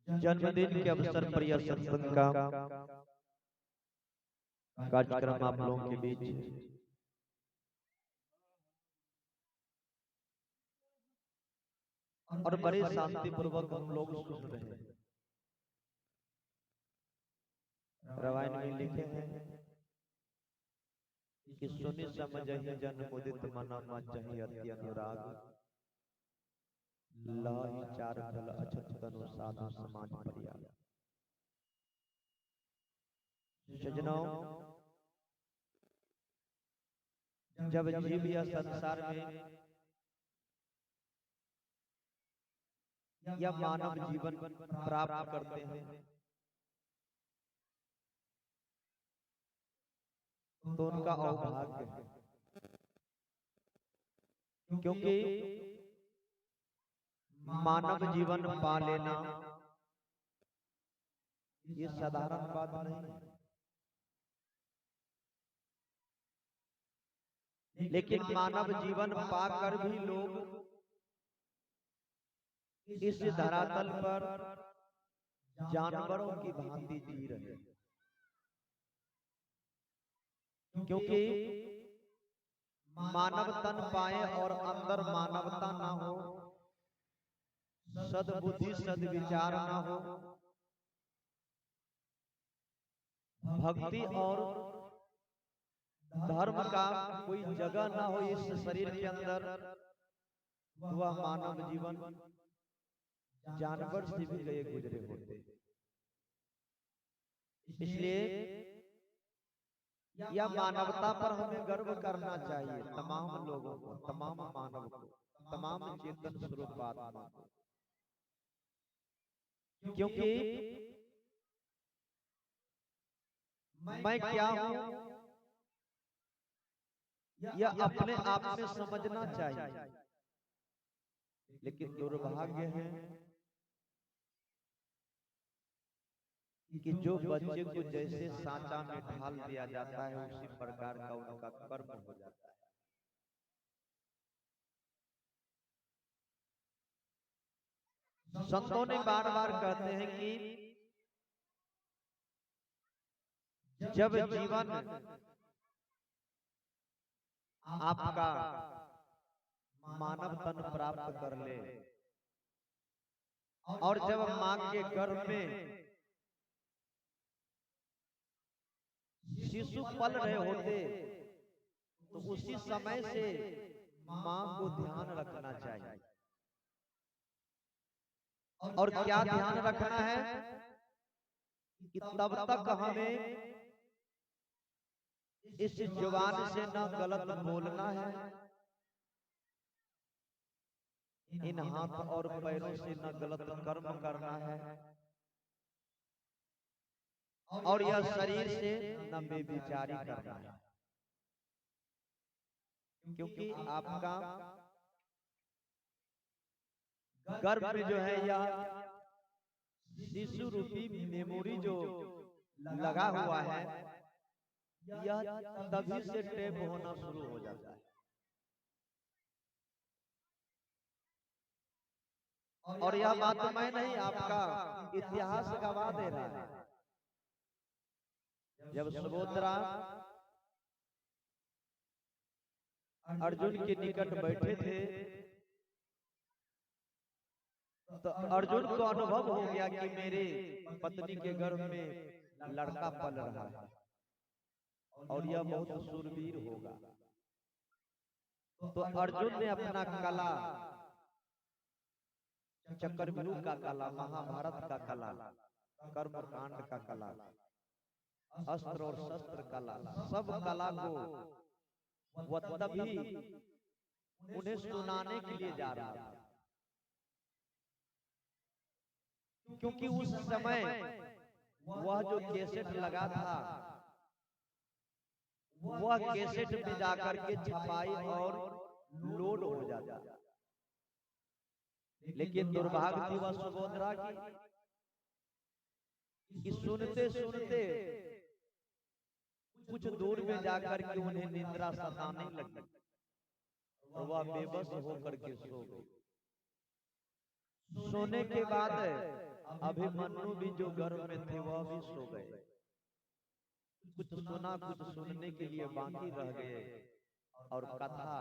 जन्मदिन के अवसर पर यह सत्संग का कार्यक्रम आप लोगों के बीच और बड़े शांति पूर्वक हम लोग सुन रहे हैं। रामायण में लिखे हैं कि सुनि समझहि जन मुदित मना मज्जहि अति अनुराग लाहि चार फल अछत तनु साधु समाज परियाग। सज्जनों, जब जीव या संसार में या मानव जीवन प्राप्त करते हैं तो उनका अहोभाग्य है, क्योंकि मानव जीवन पा लेना ये साधारण बात नहीं है। लेकिन मानव जीवन पाकर भी लोग इस धरातल पर जानवरों की भांति जी रहे हैं, क्योंकि मानव तन पाए और अंदर मानवता ना हो, सद्बुद्धि सद्विचार ना हो, भक्ति और धर्म का कोई जगह ना हो इस शरीर के अंदर, वह मानव जीवन जानवर से भी गए गुजरे होते। इसलिए यह मानवता पर हमें गर्व करना चाहिए, तमाम लोगों को, तमाम मानव को, तमाम चेतन स्वरूप आत्मा को, क्योंकि मैं क्या हूं यह अपने आप में समझना चाहिए। लेकिन दुर्भाग्य है कि जो बच्चे को जैसे सांचा में ढाल दिया जाता है उसी प्रकार का उनका कर्म हो जाता है। संतों ने बार बार कहते हैं कि जब जीवन आपका मानव तन प्राप्त कर ले और जब मां के गर्भ में शिशु पल रहे होते तो उसी समय से मां को ध्यान रखना चाहिए। और क्या ध्यान रखना है कि तब तक हमें इस जुबान से न गलत बोलना है, इन हाथ और पैरों से न गलत कर्म करना है, और यह शरीर से न बेविचारी करना है। क्योंकि आपका गर्भ में जो है यह शिशु रूपी मेमोरी जो लगा हुआ है, यह तभी से टैप होना शुरू हो जाता है। और यह बात मैं नहीं, आपका इतिहास गवाह दे रहा है। जब सुभद्रा अर्जुन के निकट बैठे थे तो अर्जुन को अनुभव हो गया कि मेरे पत्नी के गर्भ में लड़का पल रहा है और यह बहुत शूरवीर होगा। तो अर्जुन ने अपना कला, चक्रव्यूह का कला, महाभारत का कला, कर्मकांड का कला, अस्त्र और शस्त्र कला, सब कला को वह तभी उन्हें सुनाने के लिए जा रहा था, क्योंकि उस समय वह जो कैसेट लगा था वह कैसेट में जाकर के छपाई और लोड हो जाता। लेकिन दुर्भाग्य थी वह सुभद्रा की कि सुनते सुनते कुछ दूर में जाकर के उन्हें निद्रा सताने लगी और वह बेबस होकर के सो गई। सोने के बाद अभिमन्यु भी जो गर्भ में थे वह भी सो गए। कुछ सुना, कुछ सुनने के लिए बाकी रह गए, और कथा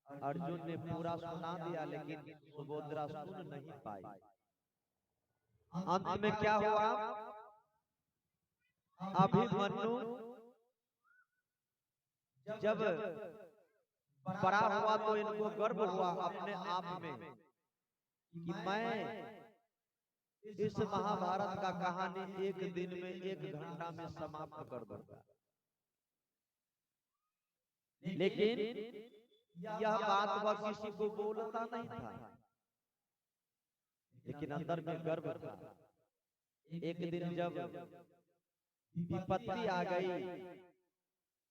अर्जुन ने पूरा सुना दिया, लेकिन सुभद्रा सुन नहीं पाई। अंत में क्या हुआ? अभिमन्यु जब बड़ा हुआ तो इनको गर्व हुआ अपने आप में कि मैं इस महाभारत का कहानी एक दिन में 1 घंटा में समाप्त कर दूंगा। लेकिन यह बात वह किसी को बोलता नहीं था, लेकिन अंदर में गर्व था। एक दिन जब विपत्ति आ गई,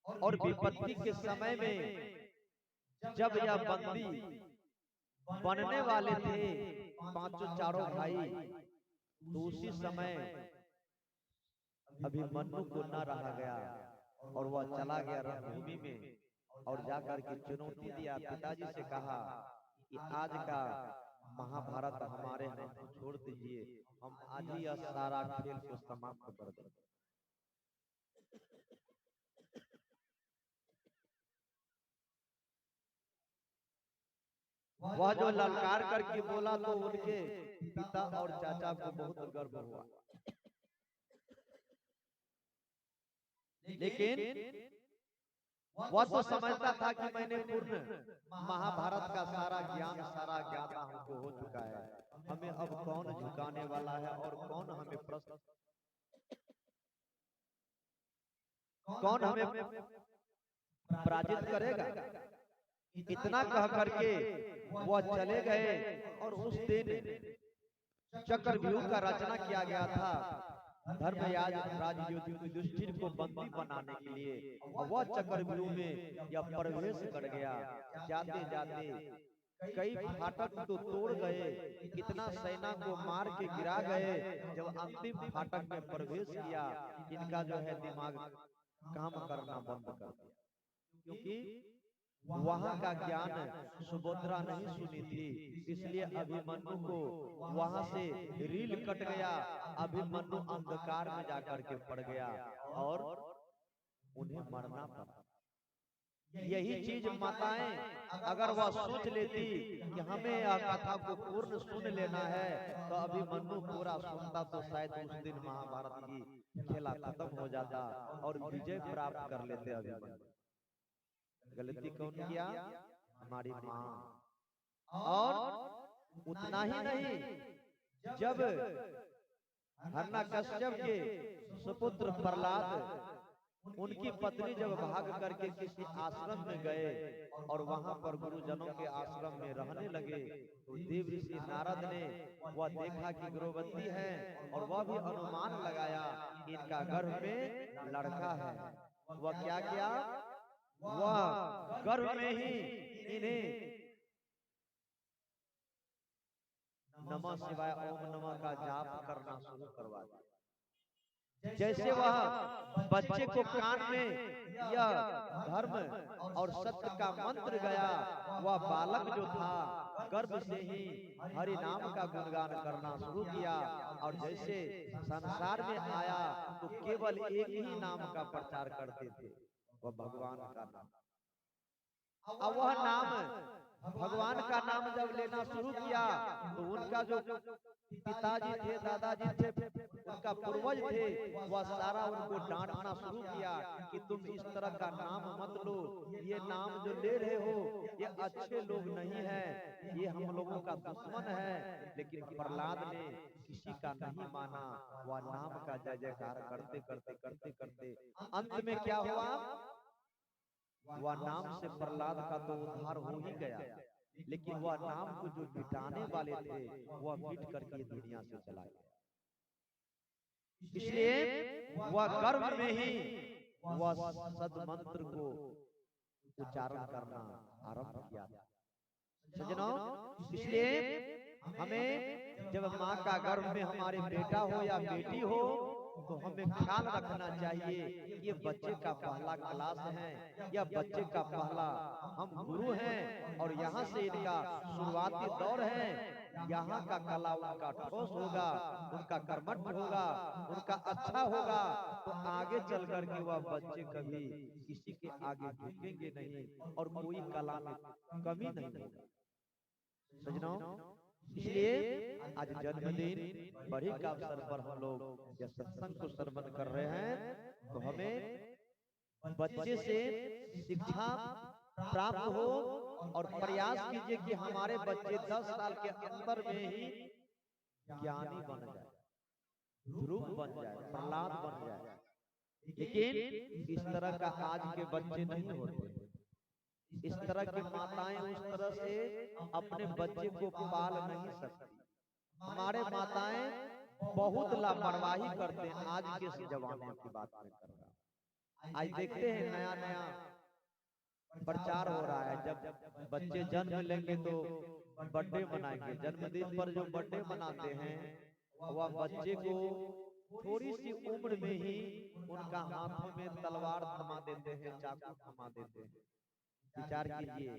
और विपत्ति के समय में जब यह बंदी बनने वाले थे पांचों चारों भाई, तो उसी समय अभिमन्यु को न रहा गया और वह चला गया रणभूमि में, और जाकर के चुनौती दिया। पिताजी से कहा कि आज का महाभारत हमारे हाथ में छोड़ दीजिए, हम आज ही यह सारा खेल को समाप्त कर देंगे। वह जो ललकार करके बोला तो उनके पिता और चाचा को बहुत गर्व हुआ। लेकिन वह तो समझता था कि मैंने पूर्ण महाभारत का सारा ज्ञान, सारा ज्ञाता हमको हो चुका है, हमें अब कौन झुकाने वाला है और कौन हमें प्रश्न, कौन हमें पराजित करेगा। इतना कह करके वह चले गए, और उस दिन चक्रव्यूह का रचना किया गया था धर्मराज युधिष्ठिर को बंदी बनाने के लिए। वह चक्रव्यूह में यह प्रवेश कर गया। जाते जाते कई फाटक तो तोड़ गए, कितना सेना को मार के गिरा गए। जब अंतिम फाटक में प्रवेश किया, इनका जो है दिमाग काम करना बंद कर दिया, क्योंकि वहां का ज्ञान सुभद्रा नहीं सुनी थी। इसलिए अभिमन्यु को वहां से रील कट गया। अभिमन्यु अंधकार में जाकर के पड़ गया और उन्हें मरना पड़ा। यही चीज माताएं अगर वह सोच लेती कि हमें यह कथा को पूर्ण सुन लेना है, तो अभिमन्यु पूरा सुनता तो शायद उस दिन महाभारत की खेला खत्म हो जाता और विजय प्राप्त कर लेते अभिमन्यु। गलती कौन किया? हमारी माँ। और उतना ही नहीं, जब हिरण्यकश्यप के सुपुत्र प्रहलाद उनकी पत्नी जब भाग करके किसी आश्रम में गए और वहां पर गुरुजनों के आश्रम में रहने लगे, तो देव ऋषि नारद ने वह देखा कि गर्भवती है, और वह भी अनुमान लगाया कि इनका गर्भ में लड़का है। वह क्या किया? वह गर्भ में ही इन्हें नमः शिवाय ओम नमः का जाप करना शुरू करवा दिया। जैसे वह बच्चे को कान में यह धर्म और सत्य का मंत्र गया, वह बालक जो था गर्भ से ही हरि नाम का गुणगान करना शुरू किया। और जैसे संसार में आया तो केवल एक ही नाम का प्रचार करते थे, वह भगवान का नाम। अब वह नाम भगवान का नाम जब लेना शुरू किया, तो उनका जो पिताजी थे, दादाजी थे, उनका पूर्वज थे, वह सारा उनको डांटना शुरू किया कि तुम इस तरह का नाम मत लो, ये नाम जो ले रहे हो ये अच्छे लोग नहीं है, ये हम लोगों का दुश्मन है। लेकिन प्रहलाद ने किसी का नहीं माना, वह नाम का जय जयकार करते करते करते करते अंत में क्या हुआ? वह नाम से प्रहलाद का तो उद्धार हो ही गया, लेकिन वह नाम को जो मिटाने वाले थे वह मिट करके दुनिया से चला गया। इसलिए वह गर्भ में ही वह सदमंत्र को उच्चारण करना आरंभ किया था। सज्जनों, इसलिए हमें जब माँ का गर्भ में हमारे बेटा हो या बेटी हो, तो हमें ख्याल रखना चाहिए ये बच्चे का पहला क्लास है, या बच्चे का पहला हम गुरु हैं, और यहाँ से इनका शुरुआती दौर है। यहाँ का कला उनका ठोस होगा, उनका कर्मठ होगा, उनका अच्छा होगा, तो आगे चल करके वह बच्चे कभी किसी के आगे झुकेंगे नहीं और कोई कला में कमी नहीं होगी। सजनों, इसलिए आज जन्मदिन बड़ी का अवसर पर हम लोग यह सत्संग को श्रवण कर रहे हैं, तो हमें बच्चे से शिक्षा प्राप्त हो और प्रयास कीजिए कि हमारे बच्चे 10 साल के अंदर में ही ज्ञानी बन जाए, ध्रुव बन जाए, प्रहलाद बन जाए। लेकिन इस तरह का आज के बच्चे नहीं होते। इस तरह की माताएं उस तरह से अपने बच्चे को पाल नहीं सकती। हमारे माताएं बहुत लापरवाही करते हैं। आज के इस जमाने की बात में कर रहा हूं। आज देखते हैं नया नया प्रचार हो रहा है, जब बच्चे जन्म लेंगे तो बर्थडे मनाएंगे। जन्मदिन पर जो बर्थडे मनाते हैं वह बच्चे को थोड़ी सी उम्र में ही उनका हाथों में तलवार थमा देते हैं, चाकू थमा देते हैं। विचार कीजिए